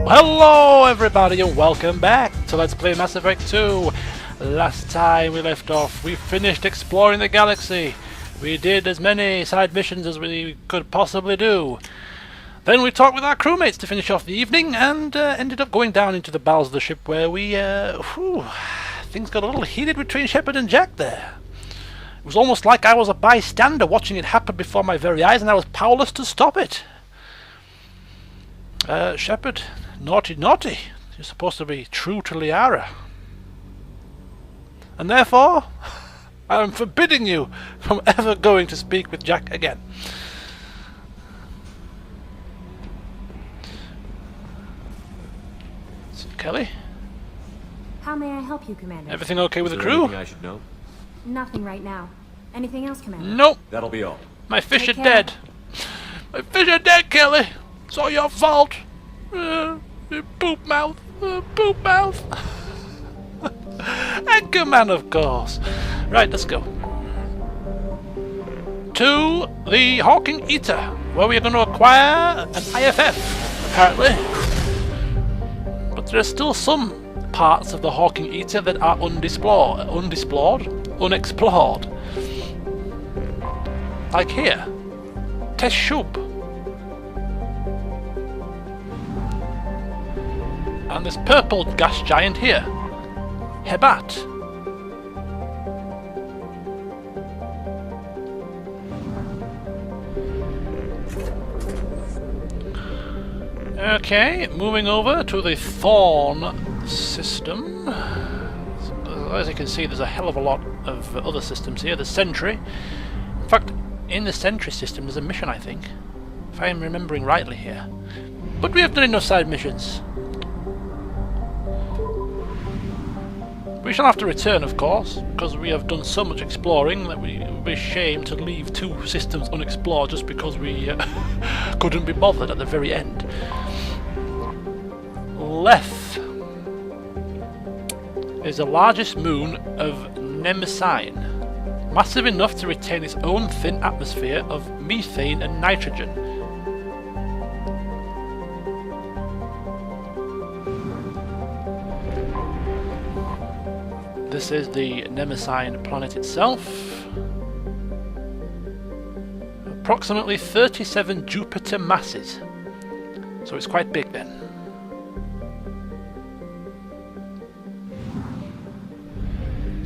Hello everybody and welcome back to Let's Play Mass Effect 2. Last time we left off, we finished exploring the galaxy. We did as many side missions as we could possibly do. Then we talked with our crewmates to finish off the evening and ended up going down into the bowels of the ship where we, things got a little heated between Shepard and Jack there. It was almost like I was a bystander watching it happen before my very eyes and I was powerless to stop it. Shepard, naughty, naughty. You're supposed to be true to Liara. And therefore, I am forbidding you from ever going to speak with Jack again. So, Kelly? How may I help you, Commander? Everything okay with the Is there crew? anything I should know? Nothing right now. Anything else, Commander? Nope. That'll be all. My fish are Take care. dead. My fish are dead, Kelly. It's all your fault. You poop mouth. Poop mouth. Anchorman, of course. Right, let's go. To the Hawking Eater, where we are going to acquire an IFF, apparently. But there are still some parts of the Hawking Eater that are unexplored. Like here. Teshub. And this purple gas giant here. Hebat. Okay, moving over to the Thorn system. As you can see, there's a hell of a lot of other systems here. The Sentry. In fact, in the Sentry system there's a mission, I think. If I am remembering rightly here. But we have done enough side missions. We shall have to return, of course, because we have done so much exploring that it would be a shame to leave two systems unexplored just because we couldn't be bothered at the very end. Leth is the largest moon of Nemesis, massive enough to retain its own thin atmosphere of methane and nitrogen. This is the Nemesis planet itself. Approximately 37 Jupiter masses. So it's quite big then.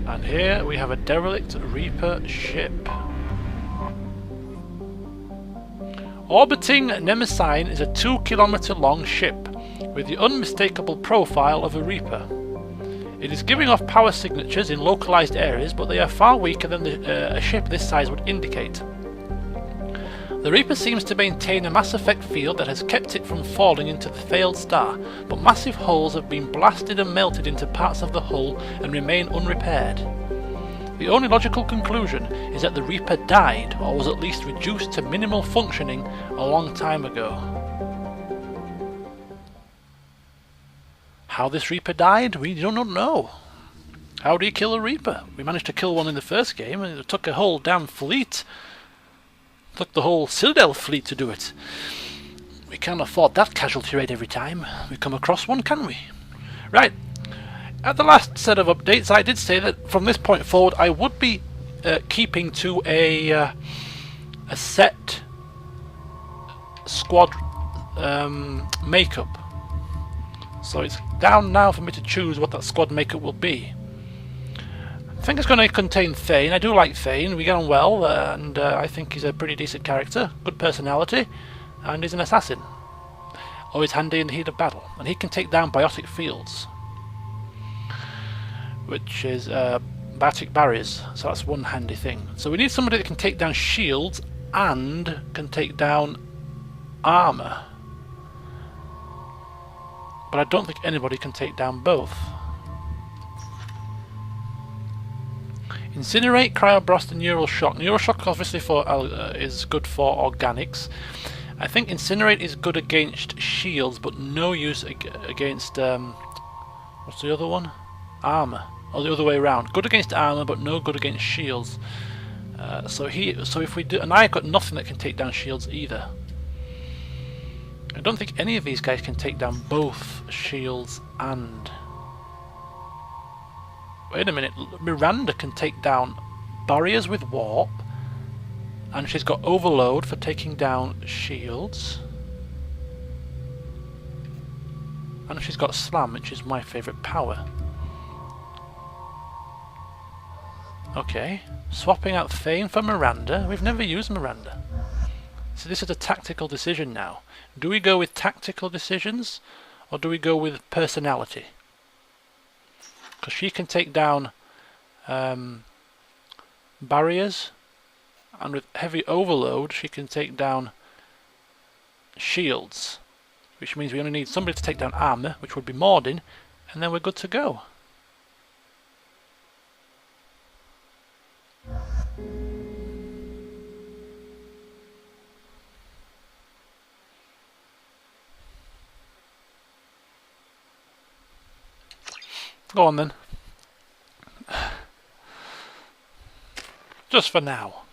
And here we have a derelict Reaper ship. Orbiting Nemesis is a 2-kilometer long ship with the unmistakable profile of a Reaper. It is giving off power signatures in localized areas, but they are far weaker than a ship this size would indicate. The Reaper seems to maintain a mass effect field that has kept it from falling into the failed star, but massive holes have been blasted and melted into parts of the hull and remain unrepaired. The only logical conclusion is that the Reaper died, or was at least reduced to minimal functioning a long time ago. How this Reaper died, we do not know. How do you kill a Reaper? We managed to kill one in the first game, and it took a whole damn fleet. It took the whole Citadel fleet to do it. We can't afford that casualty rate every time we come across one, can we? Right. At the last set of updates, I did say that from this point forward, I would be keeping to a set squad makeup. So it's down now for me to choose what that squad makeup will be. I think it's going to contain Thane. I do like Thane. We get on well, and I think he's a pretty decent character. Good personality, and he's an assassin. Always handy in the heat of battle. And he can take down biotic fields, which is biotic barriers. So that's one handy thing. So we need somebody that can take down shields and can take down armor. But I don't think anybody can take down both. Incinerate, Cryoblast and Neural Shock. Neural Shock obviously is good for organics. I think Incinerate is good against shields, but no use against... what's the other one? Armor. Or the other way around. Good against armor, but no good against shields. So if we do, and I've got nothing that can take down shields either. I don't think any of these guys can take down both shields and... Wait a minute, Miranda can take down barriers with warp, and she's got overload for taking down shields. And she's got slam, which is my favourite power. Okay, swapping out Thane for Miranda. We've never used Miranda. So this is a tactical decision now. Do we go with tactical decisions, or do we go with personality? Because she can take down barriers, and with heavy overload she can take down shields, which means we only need somebody to take down armour, which would be Mordin, and then we're good to go. Go on then. Just for now.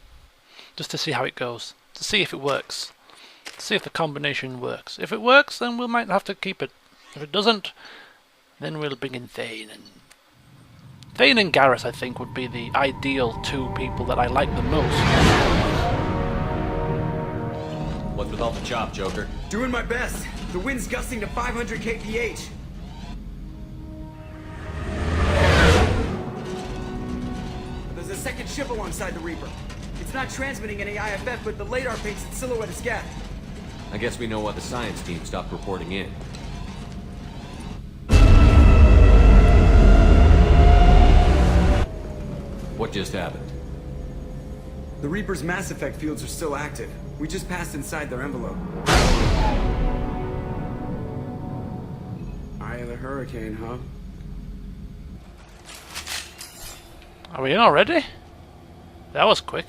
Just to see how it goes. To see if it works. To see if the combination works. If it works, then we might have to keep it. If it doesn't, then we'll bring in Thane. Thane and Garrus, I think, would be the ideal two people that I like the most. What's with all the chop, Joker? Doing my best. The wind's gusting to 500 kph. There's a second ship alongside the Reaper. It's not transmitting any IFF, but the radar paints its silhouette as gas. I guess we know why the science team stopped reporting in. What just happened? The Reaper's mass effect fields are still active. We just passed inside their envelope. Eye of the hurricane, huh? Are we in already? That was quick.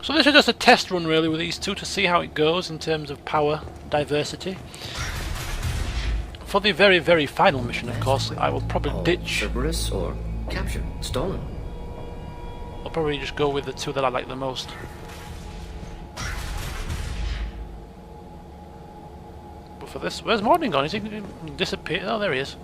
So this is just a test run really with these two to see how it goes in terms of power diversity. For the very, very final mission, of course, I will probably ditch... Cerberus or captured, stolen. I'll probably just go with the two that I like the most. But for this, where's Mordin gone? Is he going to disappear? Oh, there he is.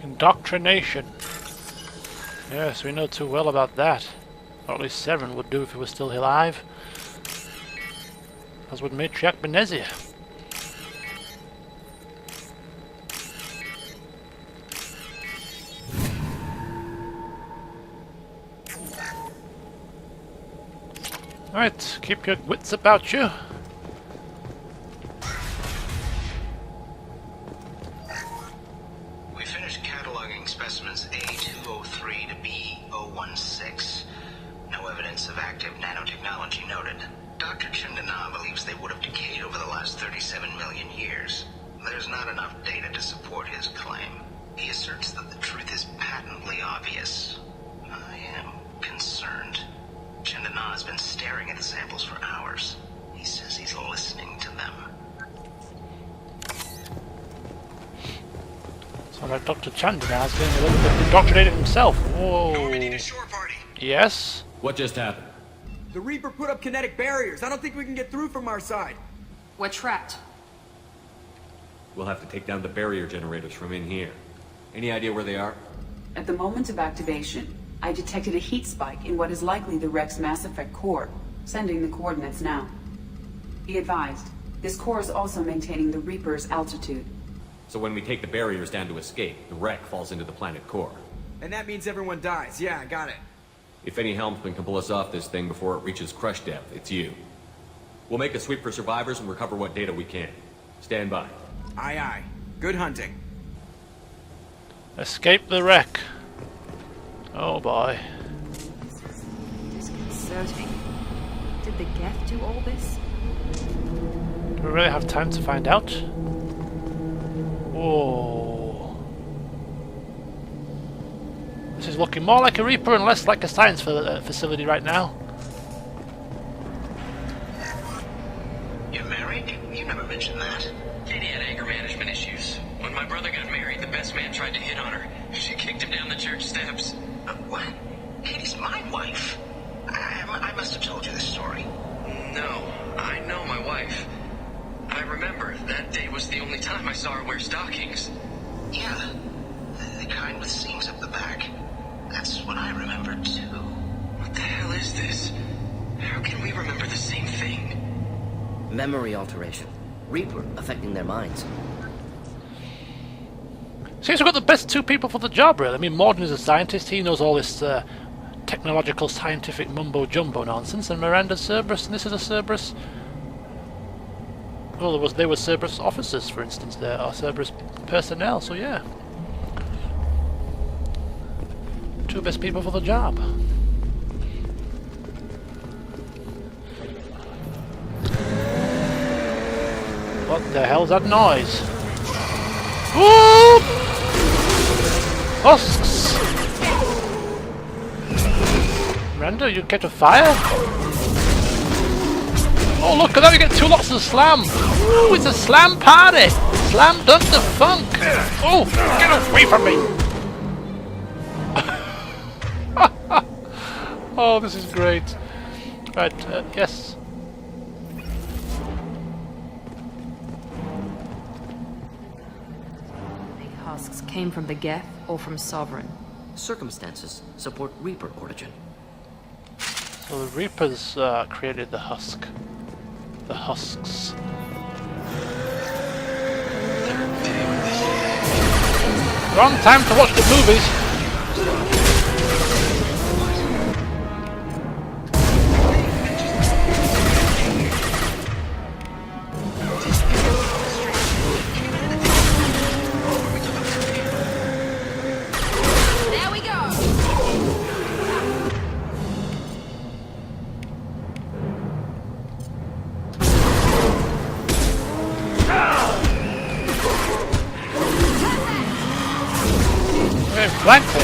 Indoctrination. Yes, we know too well about that. Or at least Severin would do if he was still alive. As would Matriarch Benezia. Alright, keep your wits about you. Specimens A203 to B016. No evidence of active nanotechnology noted. Dr. Chandana believes they would have decayed over the last 37 million years. There's not enough data to support his claim. He asserts that the truth is patently obvious. I am concerned. Chandana has been staring at the samples for hours. He says he's listening to them. Like Dr. Chandana is getting a little bit indoctrinated himself. Whoa. We need a shore party. Yes? What just happened? The Reaper put up kinetic barriers. I don't think we can get through from our side. We're trapped. We'll have to take down the barrier generators from in here. Any idea where they are? At the moment of activation, I detected a heat spike in what is likely the wreck's Mass Effect core. Sending the coordinates now. Be advised, this core is also maintaining the Reaper's altitude. So when we take the barriers down to escape, the wreck falls into the planet core. And that means everyone dies. Yeah, I got it. If any helmsman can pull us off this thing before it reaches crush depth, it's you. We'll make a sweep for survivors and recover what data we can. Stand by. Aye, aye. Good hunting. Escape the wreck. Oh boy. Disconcerting. Did the Geth do all this? Do we really have time to find out? Whoa. This is looking more like a Reaper and less like a science facility right now. You're married? You never mentioned that. Katie had anger management issues. When my brother got married, the best man tried to hit on her. She kicked him down the church steps. What? Katie's my wife. I must have told you this story. No, I know my wife. I remember that day was the only time I saw her wear stockings. Yeah, the kind with seams up the back. That's what I remember too. What the hell is this? How can we remember the same thing? Memory alteration. Reaper affecting their minds. Seems we've got the best two people for the job, really. I mean, Morden is a scientist. He knows all this technological, scientific mumbo-jumbo nonsense. And Miranda's Cerberus, and this is a Cerberus... Well, they were Cerberus officers, for instance, there, or Cerberus personnel, so yeah. Two best people for the job. What the hell's that noise? Whoop! Husks! Miranda, you get a fire? Oh look at that, we get two lots of slam! Ooh, it's a slam party! Slam dunk the funk! Oh, get away from me! Oh, this is great. Right, yes. Big husks came from the Geth or from Sovereign. Circumstances support Reaper origin. So the Reapers created the husk. The husks. Wrong time to watch the movies. There we go! Flank here.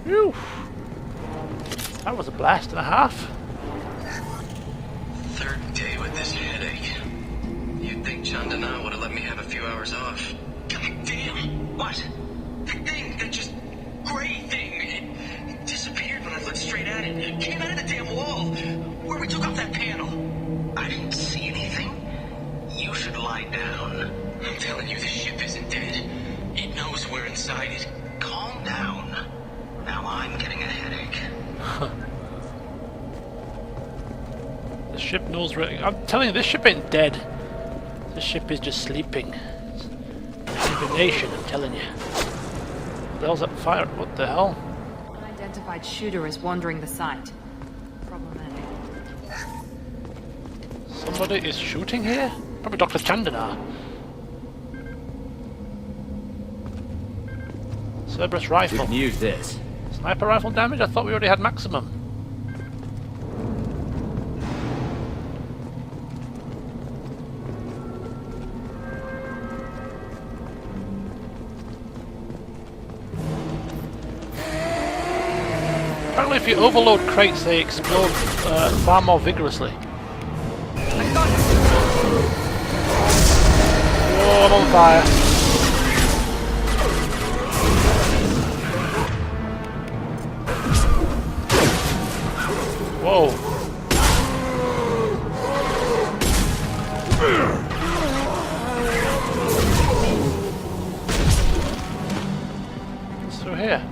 Whew. That was a blast and a half. Third day with this headache. You'd think Chandana would have let me have a few hours off. God damn! What? That thing, that just gray thing, it disappeared when I looked straight at it. It came out of the damn wall, where we took off that panel. I didn't see anything. You should lie down. I'm telling you, the ship isn't dead. It knows we're inside it. Calm down. Now I'm getting a headache. The ship knows where... I'm telling you, this ship ain't dead. This ship is just sleeping. It's hibernation, I'm telling you. What the hell's that fire? What the hell? Unidentified shooter is wandering the site. Problematic. Somebody is shooting here? Probably Dr. Chandana. Cerberus We rifle. can use this. Sniper rifle damage? I thought we already had maximum. Apparently if you overload crates they explode far more vigorously. Oh, I'm on fire. Whoa. What's through here?